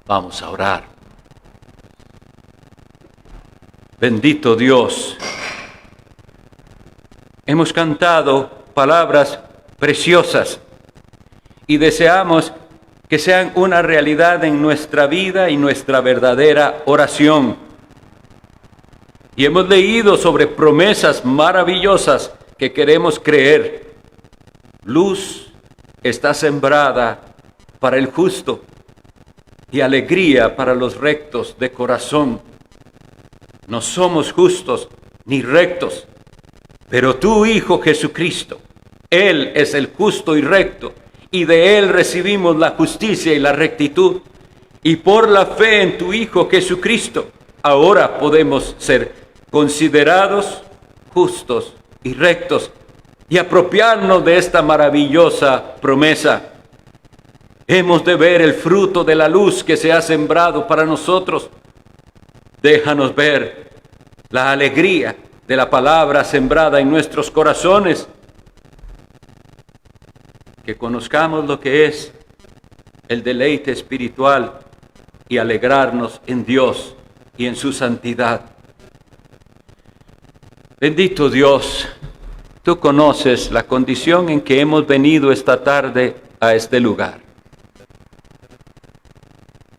Vamos a orar. Bendito Dios, hemos cantado palabras preciosas y deseamos que sean una realidad en nuestra vida y nuestra verdadera oración. Y hemos leído sobre promesas maravillosas que queremos creer. Luz está sembrada para el justo y alegría para los rectos de corazón. No somos justos ni rectos, pero tu Hijo Jesucristo, Él es el justo y recto, y de Él recibimos la justicia y la rectitud. Y por la fe en tu Hijo Jesucristo, ahora podemos ser considerados justos y rectos y apropiarnos de esta maravillosa promesa. Hemos de ver el fruto de la luz que se ha sembrado para nosotros. Déjanos ver la alegría de la palabra sembrada en nuestros corazones. Que conozcamos lo que es el deleite espiritual y alegrarnos en Dios y en su santidad. Bendito Dios, tú conoces la condición en que hemos venido esta tarde a este lugar.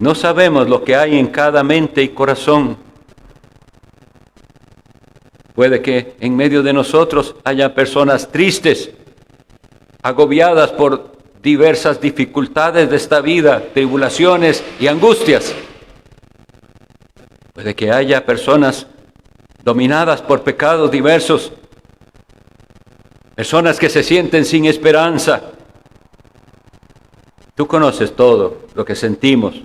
No sabemos lo que hay en cada mente y corazón. Puede que en medio de nosotros haya personas tristes, agobiadas por diversas dificultades de esta vida, tribulaciones y angustias. Puede que haya personas dominadas por pecados diversos, personas que se sienten sin esperanza. Tú conoces todo lo que sentimos.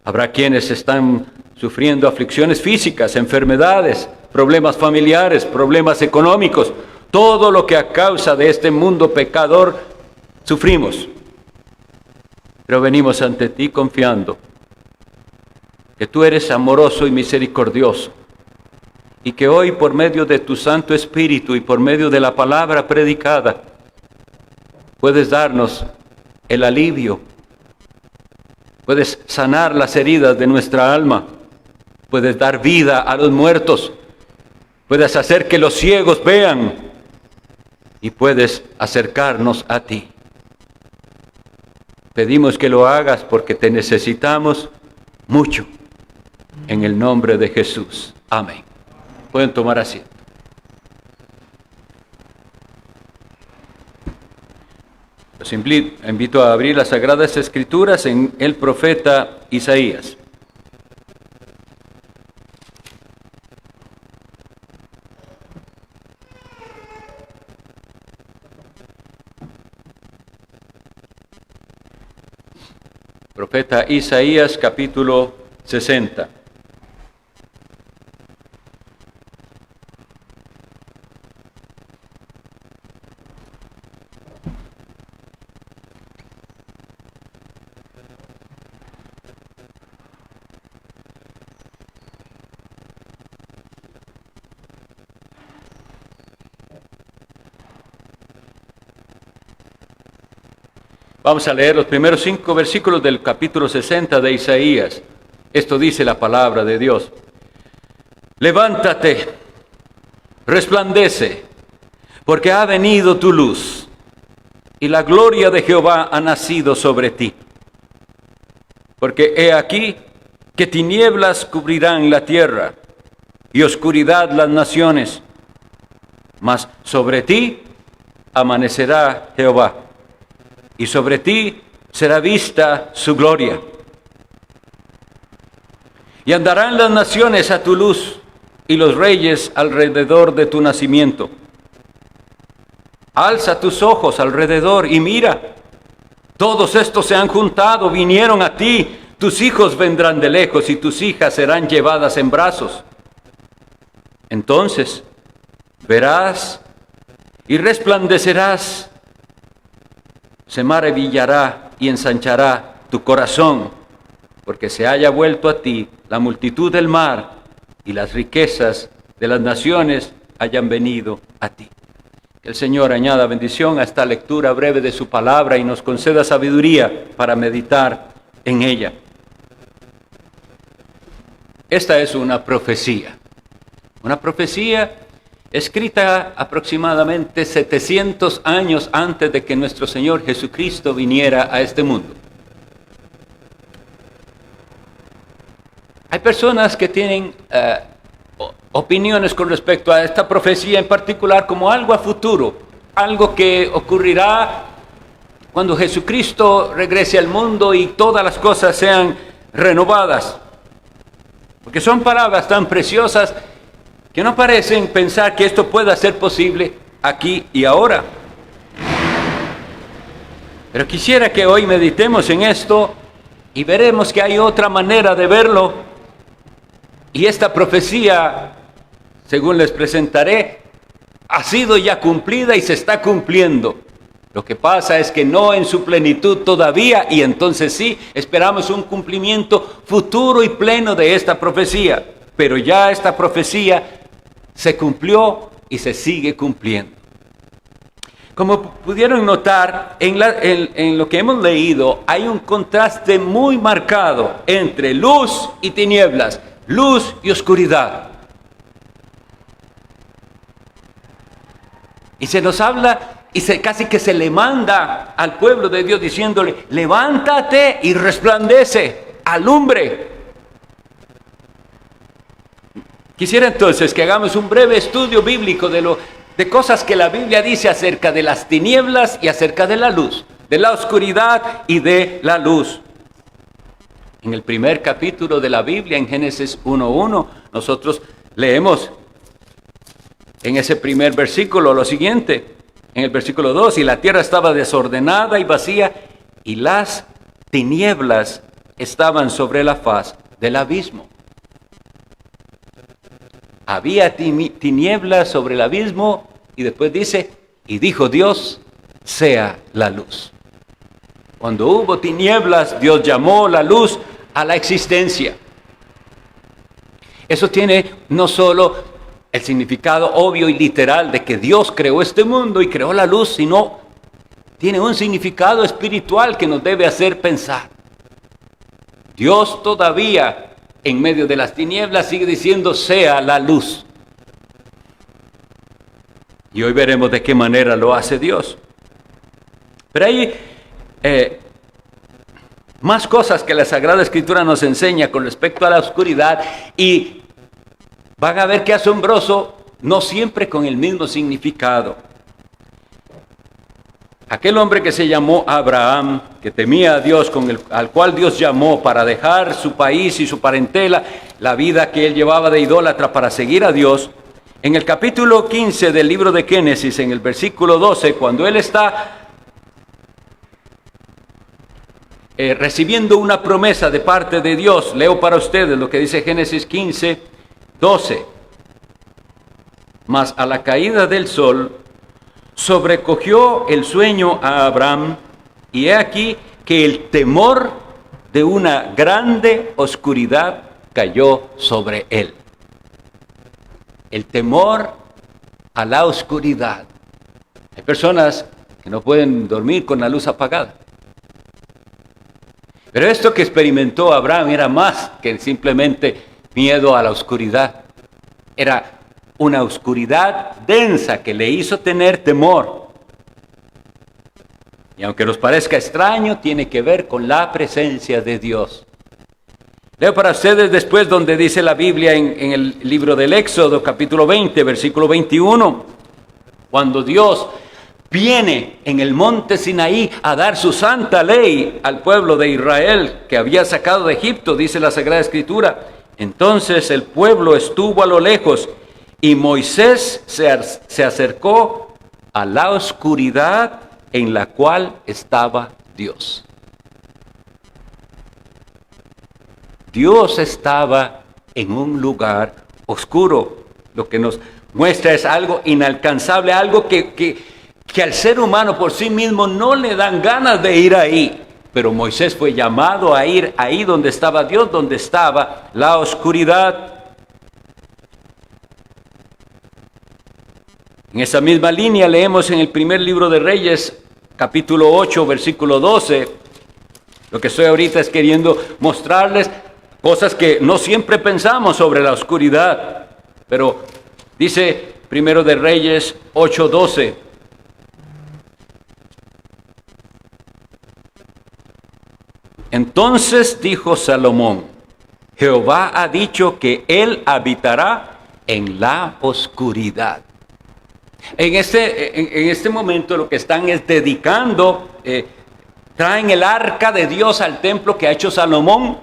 Habrá quienes están sufriendo aflicciones físicas, enfermedades, problemas familiares, problemas económicos, todo lo que a causa de este mundo pecador sufrimos. Pero venimos ante ti confiando que tú eres amoroso y misericordioso y que hoy por medio de tu Santo Espíritu y por medio de la palabra predicada puedes darnos el alivio. Puedes sanar las heridas de nuestra alma. Puedes dar vida a los muertos. Puedes hacer que los ciegos vean. Y puedes acercarnos a ti. Pedimos que lo hagas porque te necesitamos mucho. En el nombre de Jesús. Amén. Pueden tomar asiento. Los invito a abrir las Sagradas Escrituras en el profeta Isaías. Profeta Isaías, capítulo 60. Vamos a leer los primeros 5 versículos del capítulo 60 de Isaías. Esto dice la palabra de Dios. Levántate, resplandece, porque ha venido tu luz, y la gloria de Jehová ha nacido sobre ti. Porque he aquí que tinieblas cubrirán la tierra, y oscuridad las naciones, mas sobre ti amanecerá Jehová. Y sobre ti será vista su gloria. Y andarán las naciones a tu luz, y los reyes alrededor de tu nacimiento. Alza tus ojos alrededor y mira. Todos estos se han juntado, vinieron a ti. Tus hijos vendrán de lejos y tus hijas serán llevadas en brazos. Entonces verás y resplandecerás. Se maravillará y ensanchará tu corazón, porque se haya vuelto a ti la multitud del mar y las riquezas de las naciones hayan venido a ti. Que el Señor añada bendición a esta lectura breve de su palabra y nos conceda sabiduría para meditar en ella. Esta es una profecía escrita aproximadamente 700 años antes de que nuestro Señor Jesucristo viniera a este mundo. Hay personas que tienen opiniones con respecto a esta profecía en particular como algo a futuro, algo que ocurrirá cuando Jesucristo regrese al mundo y todas las cosas sean renovadas. Porque son palabras tan preciosas que no parecen pensar que esto pueda ser posible aquí y ahora. Pero quisiera que hoy meditemos en esto y veremos que hay otra manera de verlo. Y esta profecía, según les presentaré, ha sido ya cumplida y se está cumpliendo. Lo que pasa es que no en su plenitud todavía, y entonces sí, esperamos un cumplimiento futuro y pleno de esta profecía. Pero ya esta profecía se cumplió y se sigue cumpliendo. Como pudieron notar, en lo que hemos leído, hay un contraste muy marcado entre luz y tinieblas, luz y oscuridad. Y se nos habla y casi que se le manda al pueblo de Dios diciéndole: levántate y resplandece, alumbre. Quisiera entonces que hagamos un breve estudio bíblico de cosas que la Biblia dice acerca de las tinieblas y acerca de la luz, de la oscuridad y de la luz. En el primer capítulo de la Biblia, en Génesis 1:1, nosotros leemos en ese primer versículo lo siguiente, en el versículo 2: y la tierra estaba desordenada y vacía, y las tinieblas estaban sobre la faz del abismo. Había tinieblas sobre el abismo, y después dice: y dijo Dios, sea la luz. Cuando hubo tinieblas, Dios llamó la luz a la existencia. Eso tiene no solo el significado obvio y literal de que Dios creó este mundo y creó la luz, sino tiene un significado espiritual que nos debe hacer pensar. Dios todavía, en medio de las tinieblas, sigue diciendo: sea la luz. Y hoy veremos de qué manera lo hace Dios. Pero hay más cosas que la Sagrada Escritura nos enseña con respecto a la oscuridad, y van a ver qué asombroso, no siempre con el mismo significado. Aquel hombre que se llamó Abraham, que temía a Dios, al cual Dios llamó para dejar su país y su parentela, la vida que él llevaba de idólatra para seguir a Dios, en el capítulo 15 del libro de Génesis, en el versículo 12, cuando él está recibiendo una promesa de parte de Dios, leo para ustedes lo que dice Génesis 15, 12. Mas a la caída del sol sobrecogió el sueño a Abraham, y he aquí que el temor de una grande oscuridad cayó sobre él. El temor a la oscuridad. Hay personas que no pueden dormir con la luz apagada. Pero esto que experimentó Abraham era más que simplemente miedo a la oscuridad. Era una oscuridad densa que le hizo tener temor. Y aunque nos parezca extraño, tiene que ver con la presencia de Dios. Leo para ustedes después donde dice la Biblia en el libro del Éxodo, capítulo 20, versículo 21. Cuando Dios viene en el monte Sinaí a dar su santa ley al pueblo de Israel que había sacado de Egipto, dice la Sagrada Escritura. Entonces el pueblo estuvo a lo lejos, y Moisés se acercó a la oscuridad en la cual estaba Dios. Dios estaba en un lugar oscuro. Lo que nos muestra es algo inalcanzable, algo que al ser humano por sí mismo no le dan ganas de ir ahí. Pero Moisés fue llamado a ir ahí donde estaba Dios, donde estaba la oscuridad. En esa misma línea leemos en el primer libro de Reyes, capítulo 8, versículo 12, Lo que estoy ahorita es queriendo mostrarles cosas que no siempre pensamos sobre la oscuridad. Pero dice Primero de Reyes 8:12. Entonces dijo Salomón: Jehová ha dicho que él habitará en la oscuridad. En este momento lo que están es dedicando, traen el arca de Dios al templo que ha hecho Salomón.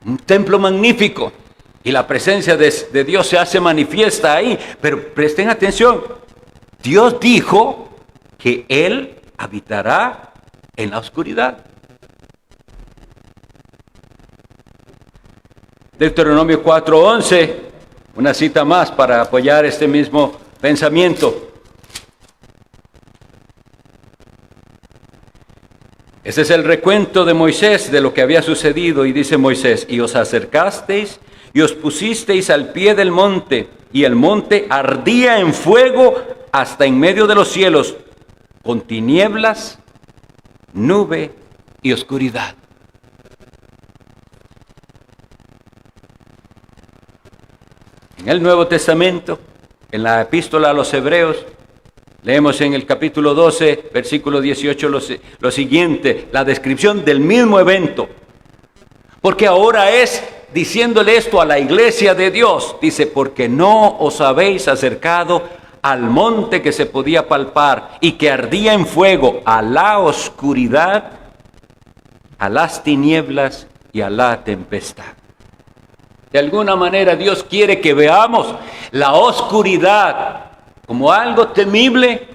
Un templo magnífico. Y la presencia de Dios se hace manifiesta ahí. Pero presten atención. Dios dijo que él habitará en la oscuridad. Deuteronomio 4:11, una cita más para apoyar este mismo pensamiento. Ese es el recuento de Moisés de lo que había sucedido, y dice Moisés: y os acercasteis y os pusisteis al pie del monte, y el monte ardía en fuego hasta en medio de los cielos, con tinieblas, nube y oscuridad. En el Nuevo Testamento, en la epístola a los Hebreos, leemos en el capítulo 12, versículo 18, lo siguiente, la descripción del mismo evento. Porque ahora es diciéndole esto a la iglesia de Dios. Dice: porque no os habéis acercado al monte que se podía palpar y que ardía en fuego, a la oscuridad, a las tinieblas y a la tempestad. De alguna manera Dios quiere que veamos la oscuridad como algo temible,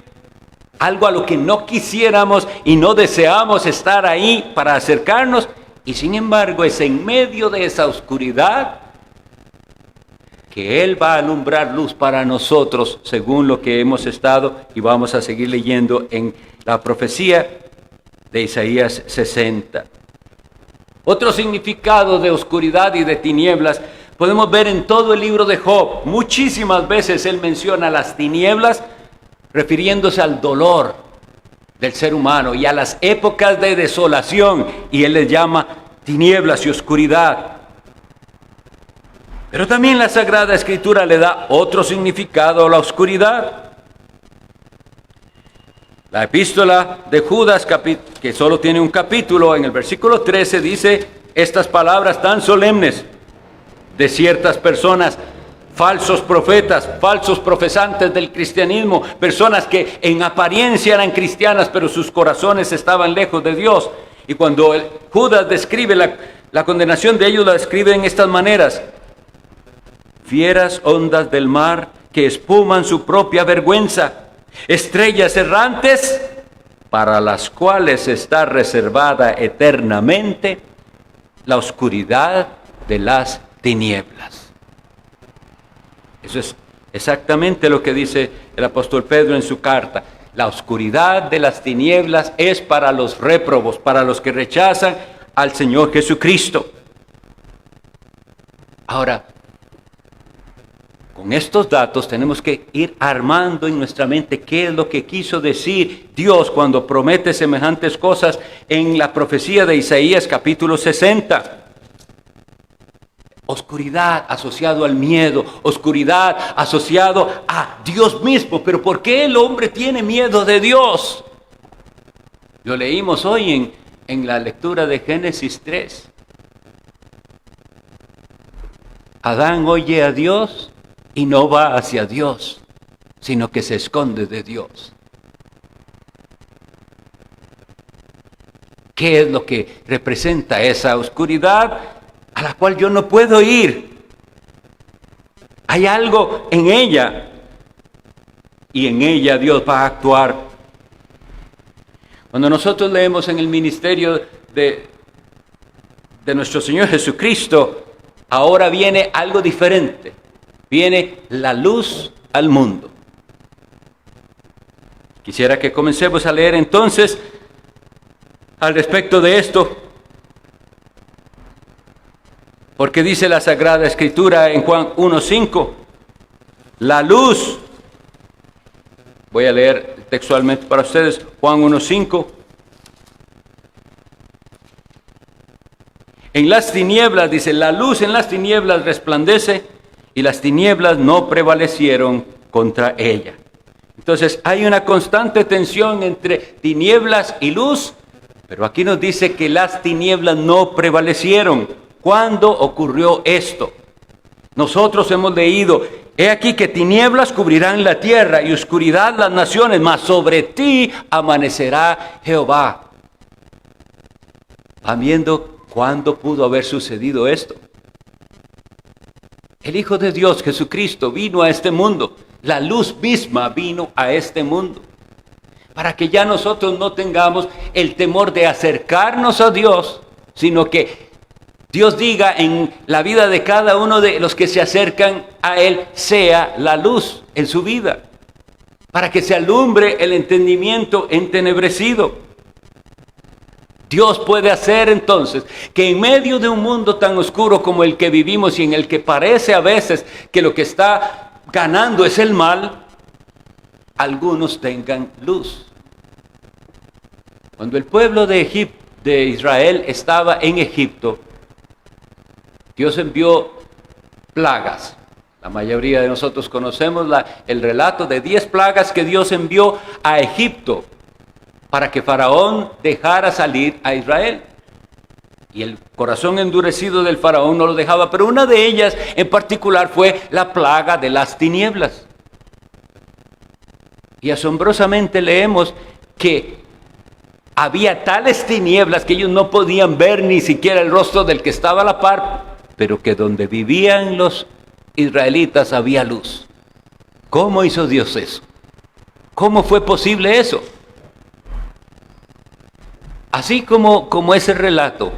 algo a lo que no quisiéramos y no deseamos estar ahí para acercarnos, y sin embargo es en medio de esa oscuridad que Él va a alumbrar luz para nosotros, según lo que hemos estado y vamos a seguir leyendo en la profecía de Isaías 60. Otro significado de oscuridad y de tinieblas podemos ver en todo el libro de Job. Muchísimas veces él menciona las tinieblas refiriéndose al dolor del ser humano y a las épocas de desolación, y él les llama tinieblas y oscuridad. Pero también la Sagrada Escritura le da otro significado a la oscuridad. La epístola de Judas, que solo tiene un capítulo, en el versículo 13 dice estas palabras tan solemnes de ciertas personas, falsos profetas, falsos profesantes del cristianismo, personas que en apariencia eran cristianas, pero sus corazones estaban lejos de Dios. Y cuando Judas describe la condenación de ellos, la describe en estas maneras: fieras ondas del mar que espuman su propia vergüenza, estrellas errantes para las cuales está reservada eternamente la oscuridad de las tinieblas. Eso es exactamente lo que dice el apóstol Pedro en su carta. La oscuridad de las tinieblas es para los réprobos, para los que rechazan al Señor Jesucristo. Ahora, con estos datos tenemos que ir armando en nuestra mente qué es lo que quiso decir Dios cuando promete semejantes cosas en la profecía de Isaías capítulo 60. Oscuridad asociado al miedo, oscuridad asociado a Dios mismo. Pero ¿por qué el hombre tiene miedo de Dios? Lo leímos hoy en la lectura de Génesis 3. Adán oye a Dios y no va hacia Dios, sino que se esconde de Dios. ¿Qué es lo que representa esa oscuridad a la cual yo no puedo ir? Hay algo en ella, y en ella Dios va a actuar. Cuando nosotros leemos en el ministerio de nuestro Señor Jesucristo, ahora viene algo diferente. Viene la luz al mundo. Quisiera que comencemos a leer entonces al respecto de esto, porque dice la Sagrada Escritura en Juan 1:5, la luz, voy a leer textualmente para ustedes, Juan 1:5, En las tinieblas, dice, la luz en las tinieblas resplandece y las tinieblas no prevalecieron contra ella. Entonces hay una constante tensión entre tinieblas y luz, pero aquí nos dice que las tinieblas no prevalecieron. ¿Cuándo ocurrió esto? Nosotros hemos leído, he aquí que tinieblas cubrirán la tierra y oscuridad las naciones, mas sobre ti amanecerá Jehová. ¿Van viendo cuándo pudo haber sucedido esto? El Hijo de Dios, Jesucristo, vino a este mundo. La luz misma vino a este mundo. Para que ya nosotros no tengamos el temor de acercarnos a Dios, sino que Dios diga en la vida de cada uno de los que se acercan a Él, sea la luz en su vida. Para que se alumbre el entendimiento entenebrecido. Dios puede hacer entonces que en medio de un mundo tan oscuro como el que vivimos y en el que parece a veces que lo que está ganando es el mal, algunos tengan luz. Cuando el pueblo de Israel estaba en Egipto, Dios envió plagas. La mayoría de nosotros conocemos el relato de 10 plagas que Dios envió a Egipto para que Faraón dejara salir a Israel. Y el corazón endurecido del Faraón no lo dejaba, pero una de ellas en particular fue la plaga de las tinieblas. Y asombrosamente leemos que había tales tinieblas que ellos no podían ver ni siquiera el rostro del que estaba a la par, pero que donde vivían los israelitas había luz. ¿Cómo hizo Dios eso? ¿Cómo fue posible eso? Así como ese relato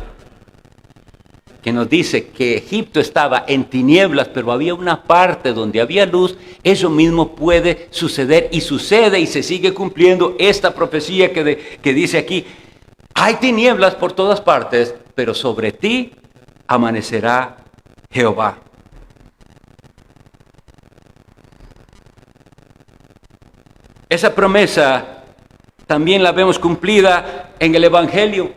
que nos dice que Egipto estaba en tinieblas, pero había una parte donde había luz, eso mismo puede suceder y sucede y se sigue cumpliendo esta profecía que dice aquí, hay tinieblas por todas partes, pero sobre ti amanecerá Jehová. Esa promesa también la vemos cumplida en el Evangelio.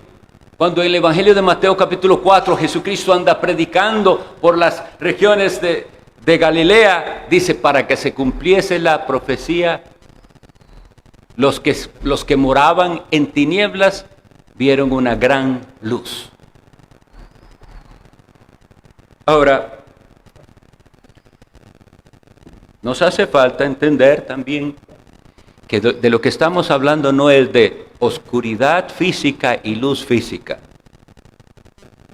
Cuando en el Evangelio de Mateo capítulo 4 Jesucristo anda predicando por las regiones de Galilea, dice, para que se cumpliese la profecía, los que moraban en tinieblas vieron una gran luz. Ahora, nos hace falta entender también que de lo que estamos hablando no es de oscuridad física y luz física.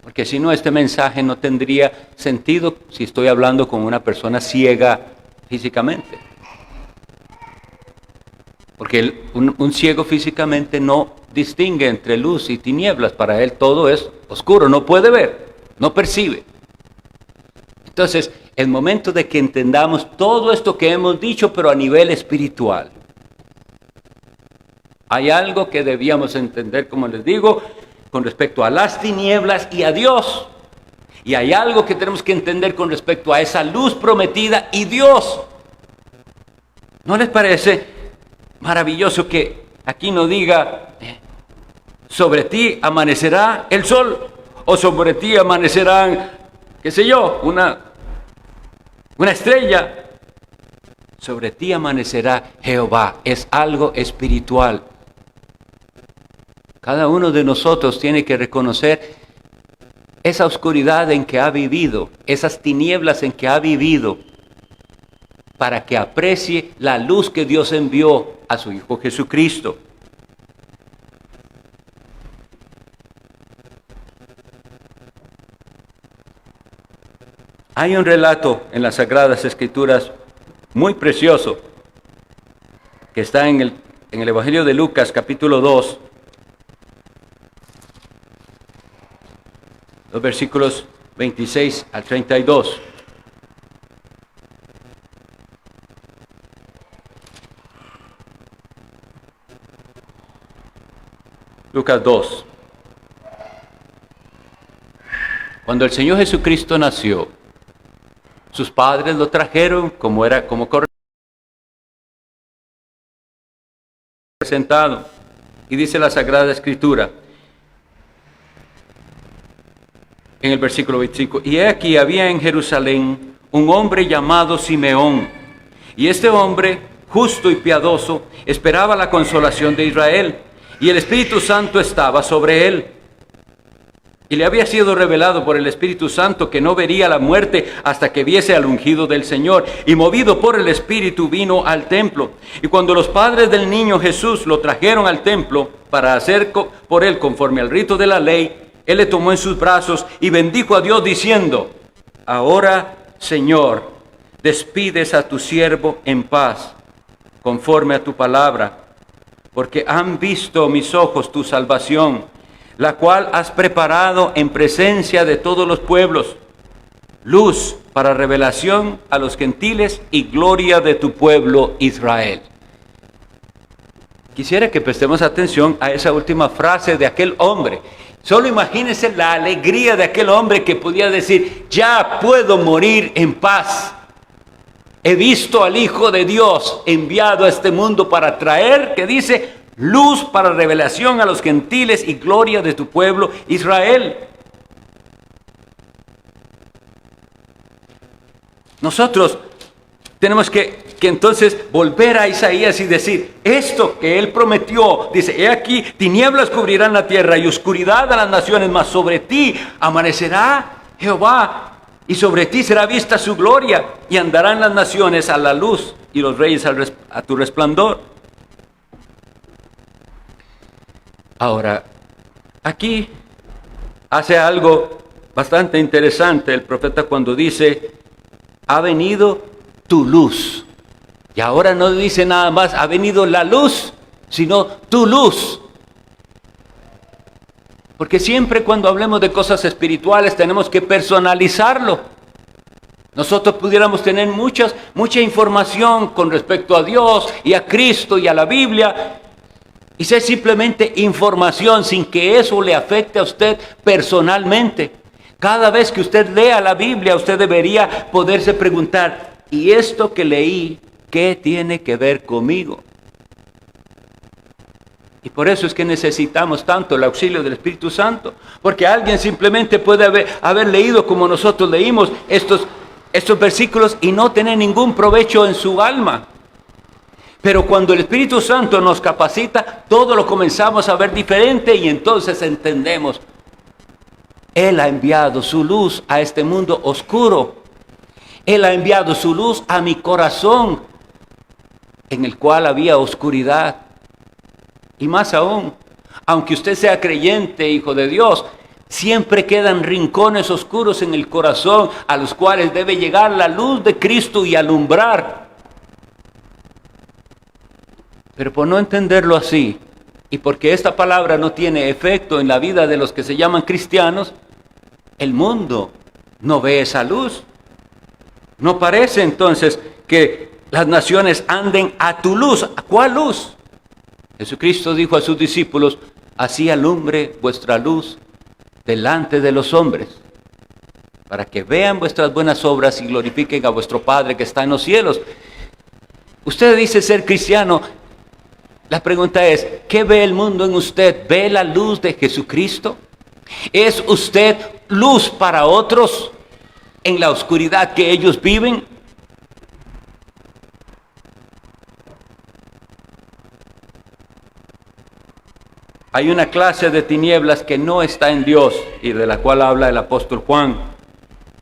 Porque si no, este mensaje no tendría sentido si estoy hablando con una persona ciega físicamente. Porque un ciego físicamente no distingue entre luz y tinieblas. Para él todo es oscuro, no puede ver, no percibe. Entonces, el momento de que entendamos todo esto que hemos dicho, pero a nivel espiritual. Hay algo que debíamos entender, como les digo, con respecto a las tinieblas y a Dios. Y hay algo que tenemos que entender con respecto a esa luz prometida y Dios. ¿No les parece maravilloso que aquí no diga, sobre ti amanecerá el sol, o sobre ti amanecerán, qué sé yo, una estrella? Sobre ti amanecerá Jehová. Es algo espiritual. Cada uno de nosotros tiene que reconocer esa oscuridad en que ha vivido, esas tinieblas en que ha vivido, para que aprecie la luz que Dios envió a su Hijo Jesucristo. Hay un relato en las Sagradas Escrituras muy precioso que está en el Evangelio de Lucas, capítulo 2, los versículos 26 al 32. Lucas 2. Cuando el Señor Jesucristo nació, sus padres lo trajeron como presentado. Y dice la Sagrada Escritura, en el versículo 25. Y he aquí había en Jerusalén un hombre llamado Simeón. Y este hombre, justo y piadoso, esperaba la consolación de Israel. Y el Espíritu Santo estaba sobre él. Y le había sido revelado por el Espíritu Santo que no vería la muerte hasta que viese al ungido del Señor. Y movido por el Espíritu vino al templo. Y cuando los padres del niño Jesús lo trajeron al templo para hacer por él conforme al rito de la ley, él le tomó en sus brazos y bendijo a Dios diciendo: ahora, Señor, despides a tu siervo en paz, conforme a tu palabra, porque han visto mis ojos tu salvación, la cual has preparado en presencia de todos los pueblos, luz para revelación a los gentiles y gloria de tu pueblo Israel. Quisiera que prestemos atención a esa última frase de aquel hombre. Solo imagínense la alegría de aquel hombre que podía decir: ya puedo morir en paz. He visto al Hijo de Dios enviado a este mundo para traer, que dice, luz para revelación a los gentiles y gloria de tu pueblo Israel. Nosotros tenemos que entonces volver a Isaías y decir, esto que él prometió, dice, he aquí, tinieblas cubrirán la tierra y oscuridad a las naciones, mas sobre ti amanecerá Jehová, y sobre ti será vista su gloria, y andarán las naciones a la luz, y los reyes a tu resplandor. Ahora, aquí hace algo bastante interesante el profeta cuando dice, ha venido tu luz. Y ahora no dice nada más, ha venido la luz, sino tu luz. Porque siempre cuando hablemos de cosas espirituales tenemos que personalizarlo. Nosotros pudiéramos tener mucha información con respecto a Dios y a Cristo y a la Biblia, y ser simplemente información sin que eso le afecte a usted personalmente. Cada vez que usted lea la Biblia, usted debería poderse preguntar, ¿y esto que leí, qué tiene que ver conmigo? Y por eso es que necesitamos tanto el auxilio del Espíritu Santo, porque alguien simplemente puede haber leído como nosotros leímos estos versículos y no tener ningún provecho en su alma. Pero cuando el Espíritu Santo nos capacita, todo lo comenzamos a ver diferente y entonces entendemos. Él ha enviado su luz a este mundo oscuro. Él ha enviado su luz a mi corazón, en el cual había oscuridad. Y más aún, aunque usted sea creyente, hijo de Dios, siempre quedan rincones oscuros en el corazón a los cuales debe llegar la luz de Cristo y alumbrar. Pero por no entenderlo así, y porque esta palabra no tiene efecto en la vida de los que se llaman cristianos, el mundo no ve esa luz. No parece entonces que las naciones anden a tu luz. ¿A cuál luz? Jesucristo dijo a sus discípulos, así alumbre vuestra luz delante de los hombres, para que vean vuestras buenas obras y glorifiquen a vuestro Padre que está en los cielos. Usted dice ser cristiano. La pregunta es, ¿qué ve el mundo en usted? ¿Ve la luz de Jesucristo? ¿Es usted luz para otros en la oscuridad que ellos viven? Hay una clase de tinieblas que no está en Dios y de la cual habla el apóstol Juan.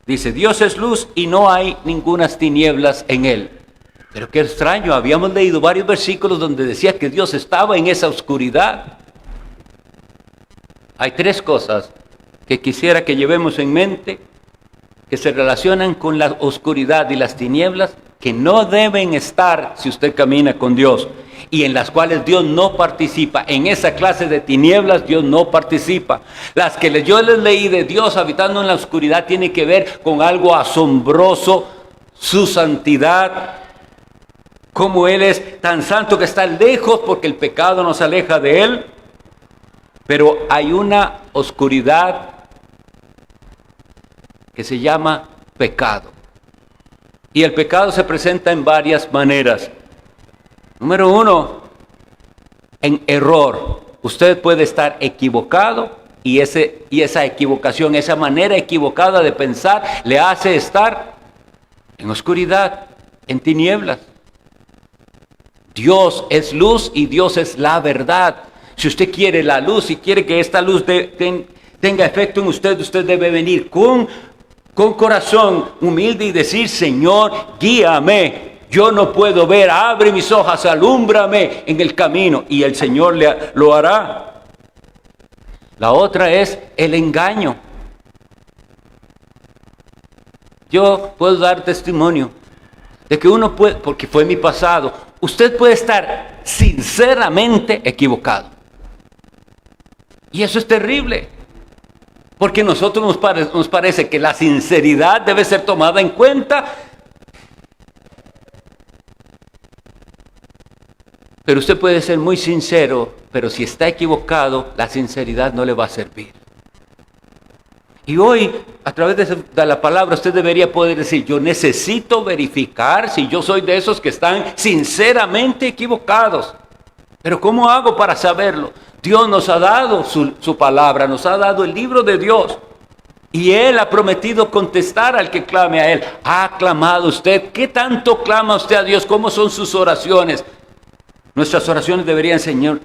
Dice, Dios es luz y no hay ningunas tinieblas en él. Pero qué extraño, habíamos leído varios versículos donde decía que Dios estaba en esa oscuridad. Hay tres cosas que quisiera que llevemos en mente que se relacionan con la oscuridad y las tinieblas que no deben estar si usted camina con Dios y en las cuales Dios no participa. En esa clase de tinieblas Dios no participa. Las que yo les leí de Dios habitando en la oscuridad tiene que ver con algo asombroso, su santidad, como Él es tan santo que está lejos porque el pecado nos aleja de Él. Pero hay una oscuridad que se llama pecado. Y el pecado se presenta en varias maneras. Número uno, en error. Usted puede estar equivocado Y esa equivocación, esa manera equivocada de pensar, le hace estar en oscuridad, en tinieblas. Dios es luz y Dios es la verdad. Si usted quiere la luz y quiere que esta luz tenga efecto en usted, usted debe venir con corazón humilde y decir: Señor, guíame. Yo no puedo ver, abre mis ojos, alúmbrame en el camino. Y el Señor lo hará. La otra es el engaño. Yo puedo dar testimonio de que uno puede, porque fue mi pasado, usted puede estar sinceramente equivocado. Y eso es terrible, porque a nosotros nos parece que la sinceridad debe ser tomada en cuenta. Pero usted puede ser muy sincero, pero si está equivocado, la sinceridad no le va a servir. Y hoy, a través de la palabra, usted debería poder decir: yo necesito verificar si yo soy de esos que están sinceramente equivocados. Pero ¿cómo hago para saberlo? Dios nos ha dado su palabra, nos ha dado el libro de Dios. Y Él ha prometido contestar al que clame a Él. ¿Ha clamado usted? ¿Qué tanto clama usted a Dios? ¿Cómo son sus oraciones? Nuestras oraciones deberían: Señor,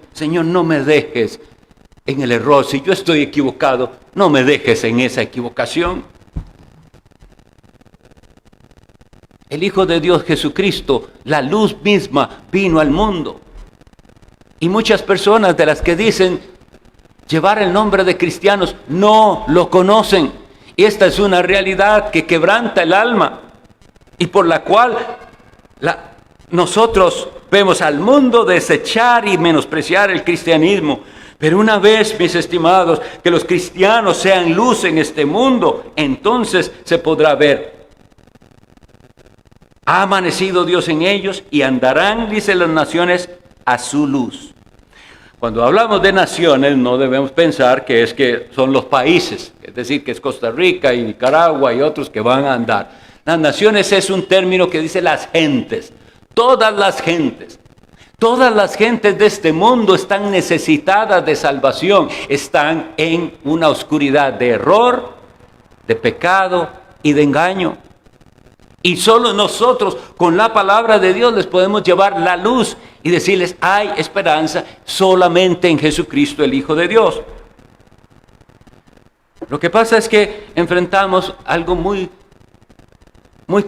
no me dejes en el error. Si yo estoy equivocado, no me dejes en esa equivocación. El Hijo de Dios Jesucristo, la luz misma, vino al mundo. Y muchas personas de las que dicen llevar el nombre de cristianos no lo conocen. Y esta es una realidad que quebranta el alma y por la cual nosotros vemos al mundo desechar y menospreciar el cristianismo. Pero una vez, mis estimados, que los cristianos sean luz en este mundo, entonces se podrá ver: ha amanecido Dios en ellos y andarán, dice, las naciones a su luz. Cuando hablamos de naciones, no debemos pensar que son los países, es decir, que es Costa Rica y Nicaragua y otros que van a andar. Las naciones es un término que dice las gentes. Todas las gentes de este mundo están necesitadas de salvación, están en una oscuridad de error, de pecado y de engaño. Y solo nosotros con la palabra de Dios les podemos llevar la luz y decirles: hay esperanza solamente en Jesucristo, el Hijo de Dios. Lo que pasa es que enfrentamos algo muy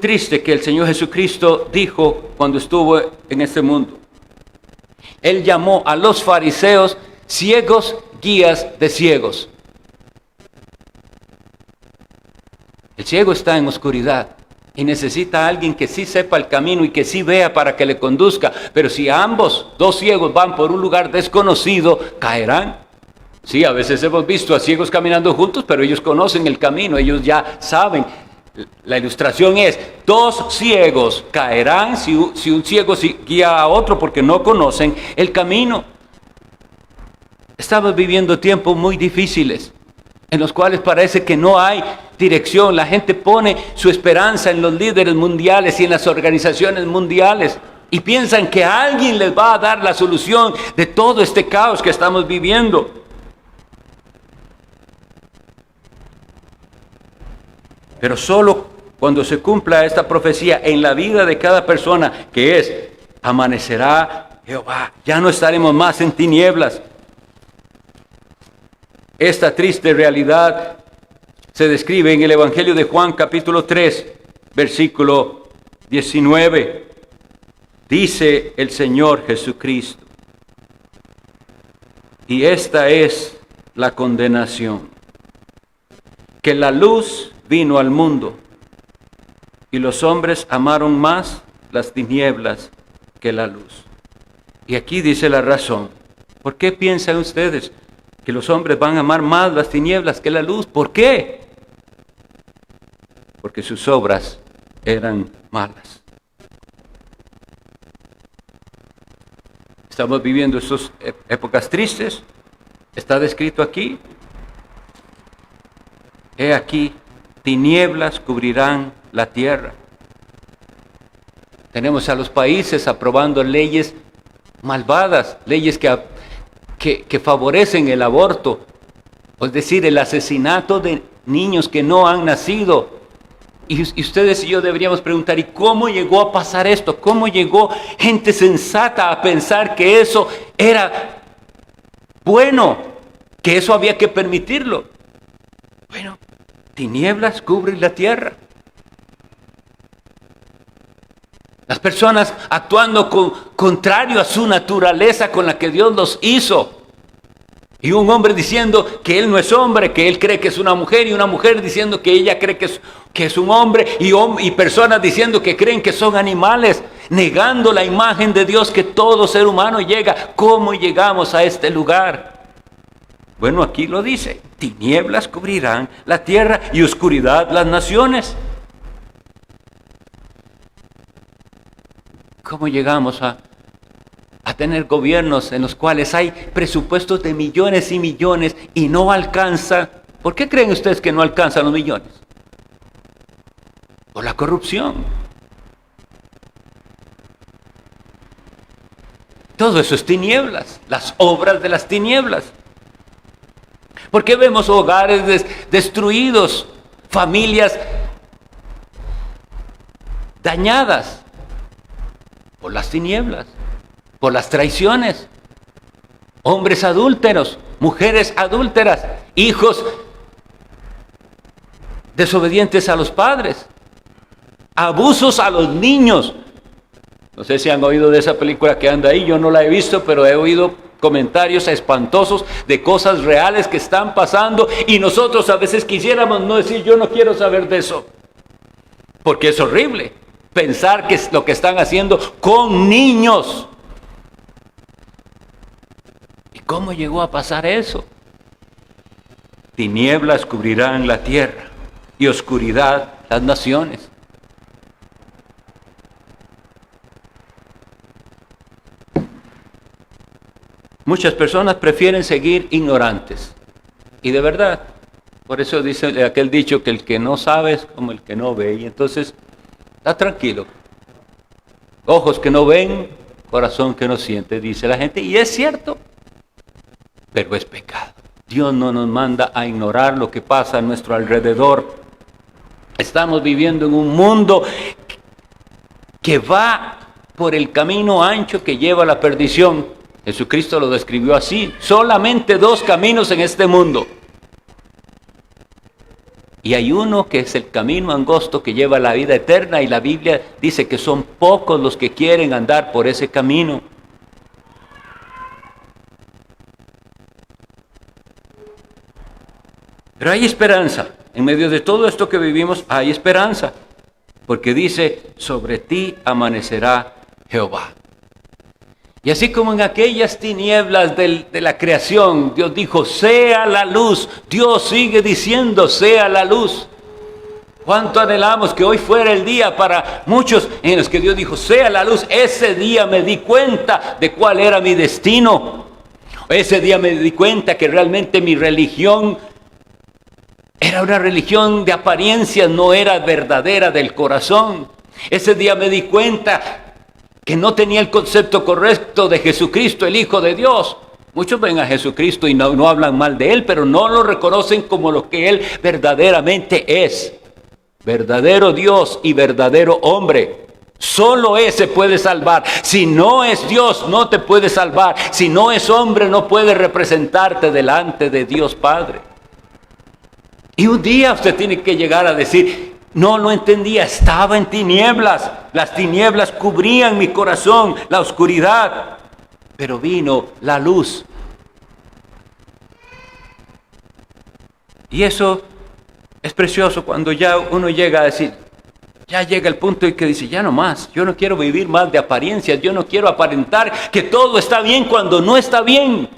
triste que el Señor Jesucristo dijo cuando estuvo en este mundo. Él llamó a los fariseos ciegos, guías de ciegos. El ciego está en oscuridad y necesita a alguien que sí sepa el camino y que sí vea para que le conduzca. Pero si dos ciegos van por un lugar desconocido, caerán. Sí, a veces hemos visto a ciegos caminando juntos, pero ellos conocen el camino, ellos ya saben. La ilustración es: dos ciegos caerán si un ciego guía a otro porque no conocen el camino. Estamos viviendo tiempos muy difíciles en los cuales parece que no hay dirección. La gente pone su esperanza en los líderes mundiales y en las organizaciones mundiales y piensan que alguien les va a dar la solución de todo este caos que estamos viviendo. Pero solo cuando se cumpla esta profecía en la vida de cada persona, que es: amanecerá Jehová, ya no estaremos más en tinieblas. Esta triste realidad se describe en el Evangelio de Juan, capítulo 3, versículo 19. Dice el Señor Jesucristo: y esta es la condenación, que la luz vino al mundo, y los hombres amaron más las tinieblas que la luz. Y aquí dice la razón. ¿Por qué piensan ustedes que los hombres van a amar más las tinieblas que la luz? ¿Por qué? Porque sus obras eran malas. Estamos viviendo estas épocas tristes. Está descrito aquí. He aquí, tinieblas cubrirán la tierra. Tenemos a los países aprobando leyes malvadas, leyes que favorecen el aborto, Es decir, el asesinato de niños que no han nacido. Y ustedes y yo deberíamos preguntar, ¿y cómo llegó a pasar esto? ¿Cómo llegó gente sensata a pensar que eso era bueno, que eso había que permitirlo? Bueno, tinieblas cubren la tierra. Las personas actuando contrario a su naturaleza con la que Dios los hizo. Y un hombre diciendo que él no es hombre, que él cree que es una mujer, y una mujer diciendo que ella cree que es un hombre, y personas diciendo que creen que son animales, negando la imagen de Dios que todo ser humano llega. ¿Cómo llegamos a este lugar? Bueno, aquí lo dice: tinieblas cubrirán la tierra y oscuridad las naciones. ¿Cómo llegamos a tener gobiernos en los cuales hay presupuestos de millones y millones y no alcanza? ¿Por qué creen ustedes que no alcanzan los millones? Por la corrupción. Todo eso es tinieblas, las obras de las tinieblas. ¿Por qué vemos hogares destruidos, familias dañadas? Por las tinieblas, por las traiciones, hombres adúlteros, mujeres adúlteras, hijos desobedientes a los padres, abusos a los niños. No sé si han oído de esa película que anda ahí, yo no la he visto, pero he oído comentarios espantosos de cosas reales que están pasando, y nosotros a veces quisiéramos no decir: yo no quiero saber de eso, porque es horrible pensar que es lo que están haciendo con niños. ¿Y cómo llegó a pasar eso? Tinieblas cubrirán la tierra y oscuridad las naciones. Muchas personas prefieren seguir ignorantes. Y de verdad, por eso dice aquel dicho que el que no sabe es como el que no ve. Y entonces, está tranquilo. Ojos que no ven, corazón que no siente, dice la gente. Y es cierto, pero es pecado. Dios no nos manda a ignorar lo que pasa a nuestro alrededor. Estamos viviendo en un mundo que va por el camino ancho que lleva a la perdición. Jesucristo lo describió así: solamente dos caminos en este mundo. Y hay uno que es el camino angosto que lleva a la vida eterna, y la Biblia dice que son pocos los que quieren andar por ese camino. Pero hay esperanza. En medio de todo esto que vivimos hay esperanza. Porque dice: sobre ti amanecerá Jehová. Y así como en aquellas tinieblas de la creación, Dios dijo: sea la luz. Dios sigue diciendo: sea la luz. ¿Cuánto anhelamos que hoy fuera el día para muchos en los que Dios dijo: sea la luz? Ese día me di cuenta de cuál era mi destino. Ese día me di cuenta que realmente mi religión era una religión de apariencia, no era verdadera del corazón. Ese día me di cuenta que no tenía el concepto correcto de Jesucristo, el Hijo de Dios. Muchos ven a Jesucristo y no hablan mal de Él, pero no lo reconocen como lo que Él verdaderamente es. Verdadero Dios y verdadero hombre. Solo ese puede salvar. Si no es Dios, no te puede salvar. Si no es hombre, no puede representarte delante de Dios Padre. Y un día usted tiene que llegar a decir: no entendía, estaba en tinieblas. Las tinieblas cubrían mi corazón, la oscuridad. Pero vino la luz. Y eso es precioso cuando ya uno llega a decir, ya llega el punto en que dice: ya no más, yo no quiero vivir más de apariencias, yo no quiero aparentar que todo está bien cuando no está bien.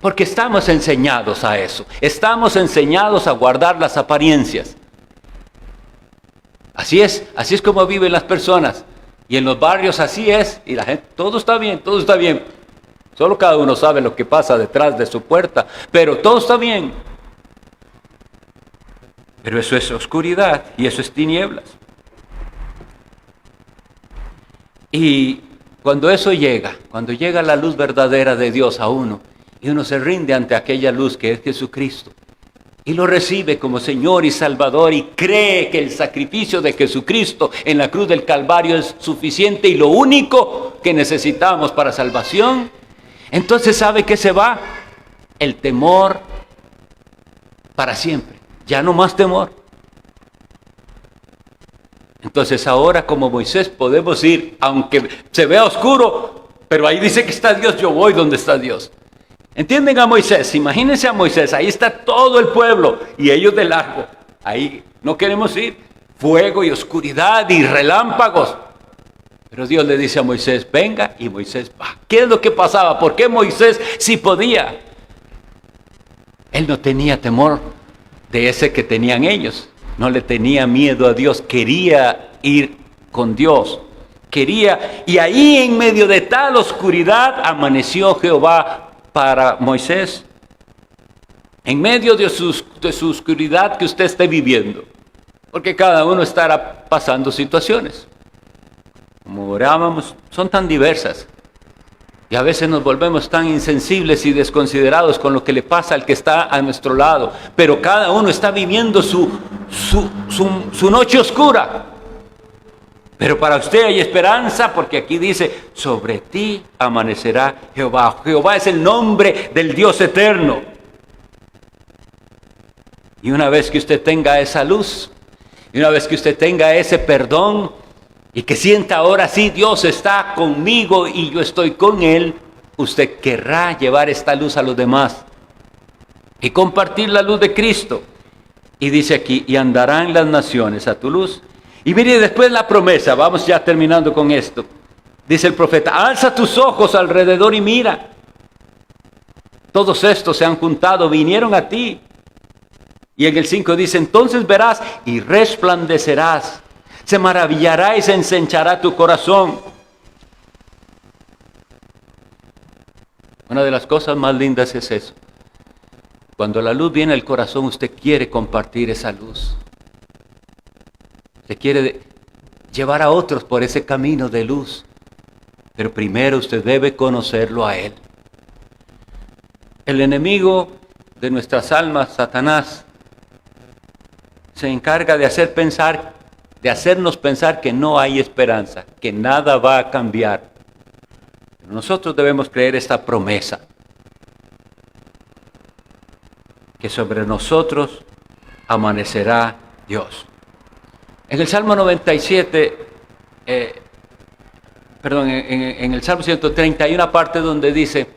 Porque estamos enseñados a eso, estamos enseñados a guardar las apariencias. Así es como viven las personas. Y en los barrios así es, y la gente, todo está bien, todo está bien. Solo cada uno sabe lo que pasa detrás de su puerta, pero todo está bien. Pero eso es oscuridad y eso es tinieblas. Y cuando eso llega, cuando llega la luz verdadera de Dios a uno, Y uno se rinde ante aquella luz que es Jesucristo. Y lo recibe como Señor y Salvador y cree que el sacrificio de Jesucristo en la cruz del Calvario es suficiente y lo único que necesitamos para salvación. Entonces sabe que se va el temor para siempre. Ya no más temor. Entonces ahora como Moisés podemos ir, aunque se vea oscuro, pero ahí dice que está Dios, yo voy donde está Dios. ¿Entienden a Moisés? Imagínense a Moisés, ahí está todo el pueblo y ellos de largo. Ahí no queremos ir, fuego y oscuridad y relámpagos. Pero Dios le dice a Moisés, venga, y Moisés va. ¿Qué es lo que pasaba? ¿Por qué Moisés sí podía? Él no tenía temor de ese que tenían ellos. No le tenía miedo a Dios, quería ir con Dios. Quería, y ahí en medio de tal oscuridad amaneció Jehová para Moisés. En medio de su oscuridad que usted esté viviendo. Porque cada uno estará pasando situaciones. Como orábamos, son tan diversas. Y a veces nos volvemos tan insensibles y desconsiderados con lo que le pasa al que está a nuestro lado. Pero cada uno está viviendo su noche oscura. Pero para usted hay esperanza porque aquí dice, sobre ti amanecerá Jehová. Jehová es el nombre del Dios eterno. Y una vez que usted tenga esa luz, y una vez que usted tenga ese perdón, y que sienta ahora sí, Dios está conmigo y yo estoy con Él, usted querrá llevar esta luz a los demás y compartir la luz de Cristo. Y dice aquí, y andarán las naciones a tu luz. Y mire después la promesa, vamos ya terminando con esto. Dice el profeta, alza tus ojos alrededor y mira. Todos estos se han juntado, vinieron a ti. Y en el 5 dice, entonces verás y resplandecerás. Se maravillará y se ensanchará tu corazón. Una de las cosas más lindas es eso. Cuando la luz viene al corazón, usted quiere compartir esa luz. Usted quiere llevar a otros por ese camino de luz. Pero primero usted debe conocerlo a Él. El enemigo de nuestras almas, Satanás, se encarga de hacernos pensar que no hay esperanza, que nada va a cambiar. Pero nosotros debemos creer esta promesa, que sobre nosotros amanecerá Dios. En el Salmo 97, en el Salmo 130 hay una parte donde dice,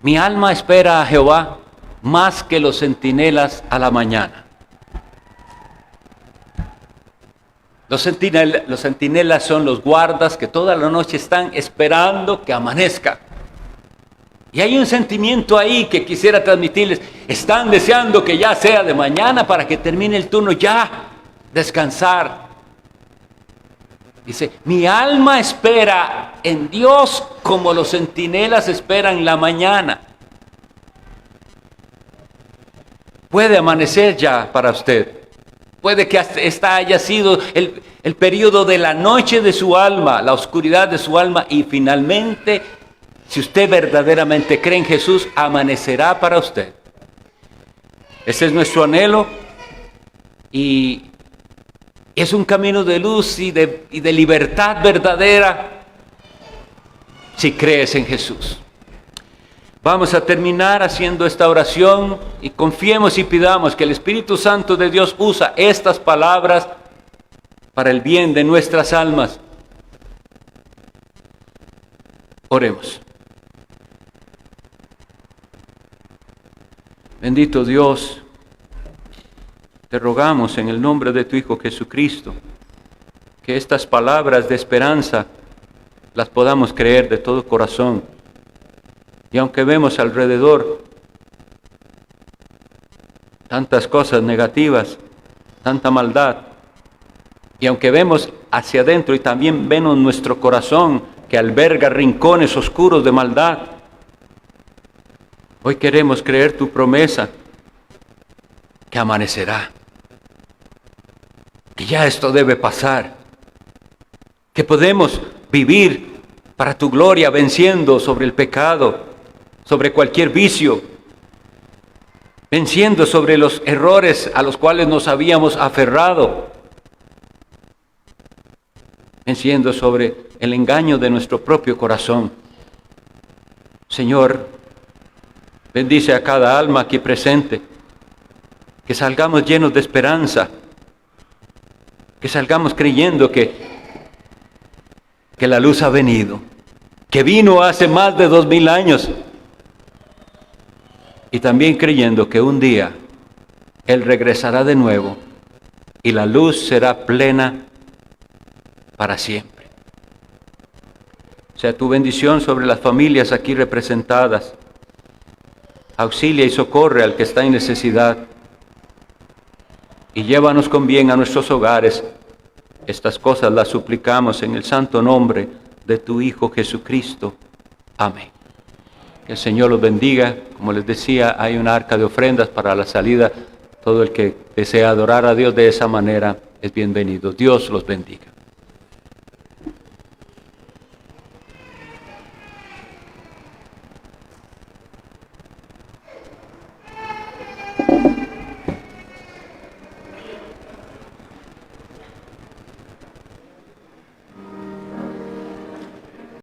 mi alma espera a Jehová más que los centinelas a la mañana. Los centinelas son los guardas que toda la noche están esperando que amanezca. Y hay un sentimiento ahí que quisiera transmitirles. Están deseando que ya sea de mañana para que termine el turno, ya descansar. Dice, mi alma espera en Dios como los centinelas esperan la mañana. Puede amanecer ya para usted. Puede que esta haya sido el periodo de la noche de su alma, la oscuridad de su alma, y finalmente, si usted verdaderamente cree en Jesús, amanecerá para usted. Ese es nuestro anhelo y es un camino de luz y de libertad verdadera si crees en Jesús. Vamos a terminar haciendo esta oración y confiemos y pidamos que el Espíritu Santo de Dios usa estas palabras para el bien de nuestras almas. Oremos. Bendito Dios, te rogamos en el nombre de tu Hijo Jesucristo, que estas palabras de esperanza las podamos creer de todo corazón. Y aunque vemos alrededor tantas cosas negativas, tanta maldad, y aunque vemos hacia adentro y también vemos nuestro corazón que alberga rincones oscuros de maldad, hoy queremos creer tu promesa que amanecerá, que ya esto debe pasar, que podemos vivir para tu gloria, venciendo sobre el pecado, sobre cualquier vicio, venciendo sobre los errores a los cuales nos habíamos aferrado, venciendo sobre el engaño de nuestro propio corazón. Señor, bendice a cada alma aquí presente, que salgamos llenos de esperanza, que salgamos creyendo que la luz ha venido, que vino hace más de 2000 años, y también creyendo que un día Él regresará de nuevo y la luz será plena para siempre. Sea tu bendición sobre las familias aquí representadas. Auxilia y socorre al que está en necesidad. Y llévanos con bien a nuestros hogares. Estas cosas las suplicamos en el santo nombre de tu Hijo Jesucristo. Amén. Que el Señor los bendiga. Como les decía, hay una arca de ofrendas para la salida. Todo el que desea adorar a Dios de esa manera es bienvenido. Dios los bendiga.